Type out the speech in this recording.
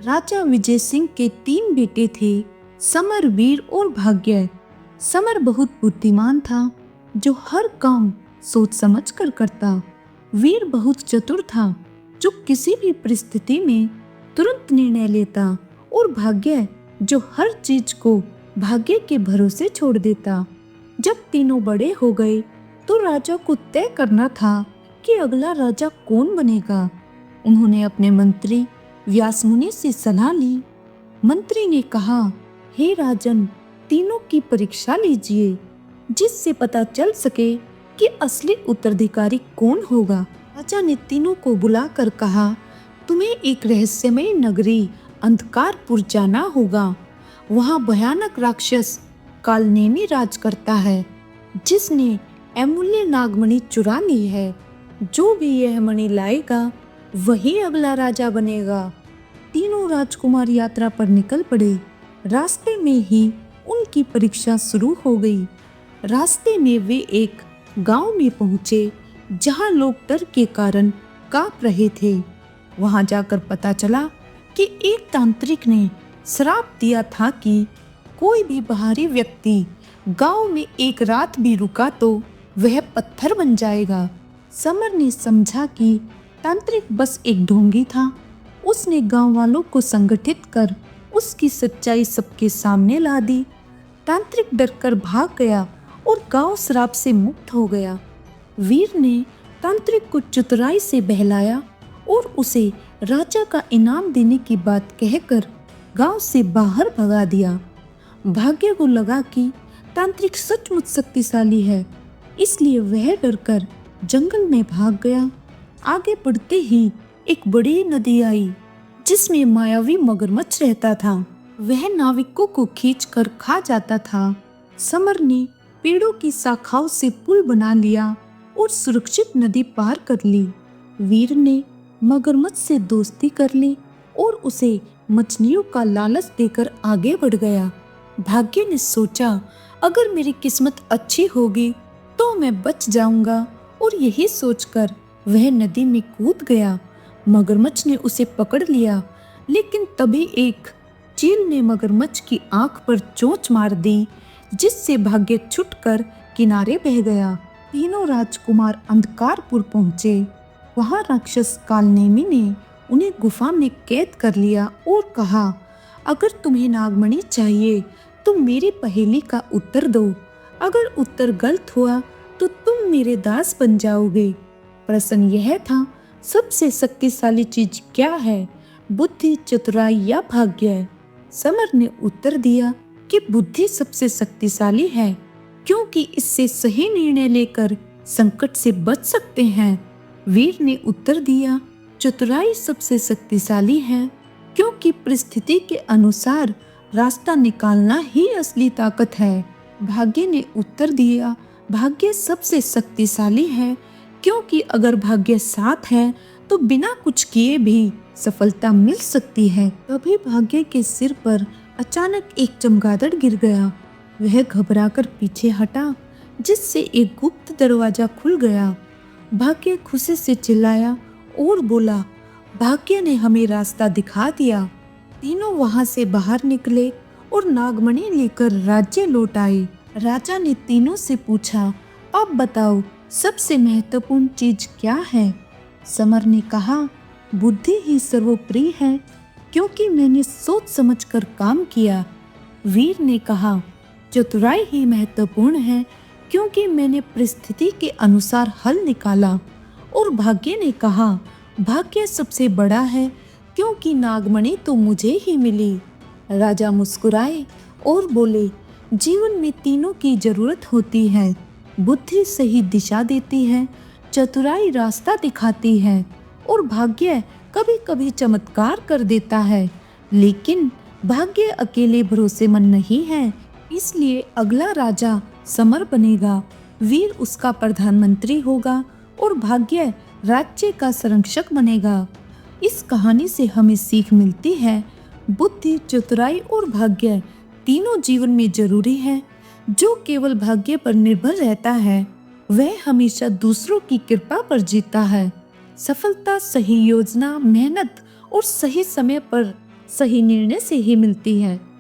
राजा विजय सिंह के 3 बेटे थे, समर, वीर और भाग्य। समर बहुत बुद्धिमान था, जो हर काम सोच समझ कर करता। वीर बहुत चतुर था, जो किसी भी परिस्थिति में तुरंत निर्णय लेता। और भाग्य, जो हर चीज को भाग्य के भरोसे छोड़ देता। जब तीनों बड़े हो गए तो राजा को तय करना था कि अगला राजा कौन बनेगा। उन्होंने अपने मंत्री व्यास मुनि से सलाह ली। मंत्री ने कहा, हे राजन, तीनों की परीक्षा लीजिए, जिससे पता चल सके कि असली उत्तराधिकारी कौन होगा। राजा ने तीनों को बुलाकर कहा, तुम्हें एक रहस्यमय नगरी अंधकारपुर जाना होगा। वहाँ भयानक राक्षस कालनेमी राज करता है, जिसने अमूल्य नागमणि चुरा ली है। जो भी यह मणि लाएगा वही अगला राजा बनेगा। तीनों राजकुमार यात्रा पर निकल पड़े। रास्ते में ही उनकी परीक्षा शुरू हो गई। रास्ते में वे एक गांव में पहुंचे, जहां लोग डर के कारण कांप रहे थे। वहां जाकर पता चला कि एक तांत्रिक ने श्राप दिया था कि कोई भी बाहरी व्यक्ति गांव में एक रात भी रुका तो वह पत्थर बन जाएगा। समर ने समझा कि तांत्रिक बस एक ढोंगी था। उसने गांव वालों को संगठित कर उसकी सच्चाई सबके सामने ला दी। तांत्रिक डरकर भाग गया और गांव श्राप से मुक्त हो गया। वीर ने तांत्रिक को चतुराई से बहलाया और उसे राजा का इनाम देने की बात कहकर गांव से बाहर भगा दिया। भाग्य को लगा कि तांत्रिक सचमुच शक्तिशाली है, इसलिए वह डरकर जंगल में भाग गया। आगे बढ़ते ही एक बड़ी नदी आई, जिसमें मायावी मगरमच्छ रहता था। वह नाविकों को खींचकर खा जाता था। समर ने पेड़ों की शाखाओं से पुल बना लिया और सुरक्षित नदी पार कर ली। वीर ने मगरमच्छ से दोस्ती कर ली और उसे मछलियों का लालच देकर आगे बढ़ गया। भाग्य ने सोचा, अगर मेरी किस्मत अच्छी होगी तो मैं बच जाऊंगा, और यही सोचकर वह नदी में कूद गया। मगरमच्छ ने उसे पकड़ लिया, लेकिन तभी एक चील ने मगरमच्छ की आंख पर चोंच मार दी, जिससे भाग्य छूटकर किनारे बह गया। तीनों राजकुमार अंधकारपुर पहुंचे। वहां राक्षस कालनेमी ने उन्हें गुफा में कैद कर लिया और कहा, अगर तुम्हें नागमणि चाहिए तो मेरी पहेली का उत्तर दो। अगर उत्तर गलत हुआ तो तुम मेरे दास बन जाओगे। प्रश्न यह था, सबसे शक्तिशाली चीज क्या है, बुद्धि, चतुराई या भाग्य? समर ने उत्तर दिया कि बुद्धि सबसे शक्तिशाली है, क्योंकि इससे सही निर्णय लेकर संकट से बच सकते हैं। वीर ने उत्तर दिया, चतुराई सबसे शक्तिशाली है, क्योंकि परिस्थिति के अनुसार रास्ता निकालना ही असली ताकत है। भाग्य ने उत्तर दिया, भाग्य सबसे शक्तिशाली है, क्योंकि अगर भाग्य साथ है तो बिना कुछ किए भी सफलता मिल सकती है। तभी भाग्य के सिर पर अचानक एक चमगादड़ गिर गया। वह घबराकर पीछे हटा, जिससे एक गुप्त दरवाजा खुल गया। भाग्य खुशी से चिल्लाया और बोला, भाग्य ने हमें रास्ता दिखा दिया। तीनों वहां से बाहर निकले और नागमणि लेकर राज्य लौट आए। राजा ने तीनों से पूछा, अब बताओ सबसे महत्वपूर्ण चीज क्या है? समर ने कहा, बुद्धि ही सर्वोपरि है, क्योंकि मैंने सोच समझकर काम किया। वीर ने कहा, चतुराई ही महत्वपूर्ण है, क्योंकि मैंने परिस्थिति के अनुसार हल निकाला। और भाग्य ने कहा, भाग्य सबसे बड़ा है, क्योंकि नागमणि तो मुझे ही मिली। राजा मुस्कुराए और बोले, जीवन में तीनों की जरूरत होती है। बुद्धि सही दिशा देती है, चतुराई रास्ता दिखाती है, और भाग्य कभी कभी चमत्कार कर देता है। लेकिन भाग्य अकेले भरोसेमंद नहीं है, इसलिए अगला राजा समर बनेगा। वीर उसका प्रधानमंत्री होगा और भाग्य राज्य का संरक्षक बनेगा। इस कहानी से हमें सीख मिलती है, बुद्धि, चतुराई और भाग्य तीनों जीवन में जरूरी है। जो केवल भाग्य पर निर्भर रहता है वह हमेशा दूसरों की कृपा पर जीता है। सफलता सही योजना, मेहनत और सही समय पर सही निर्णय से ही मिलती है।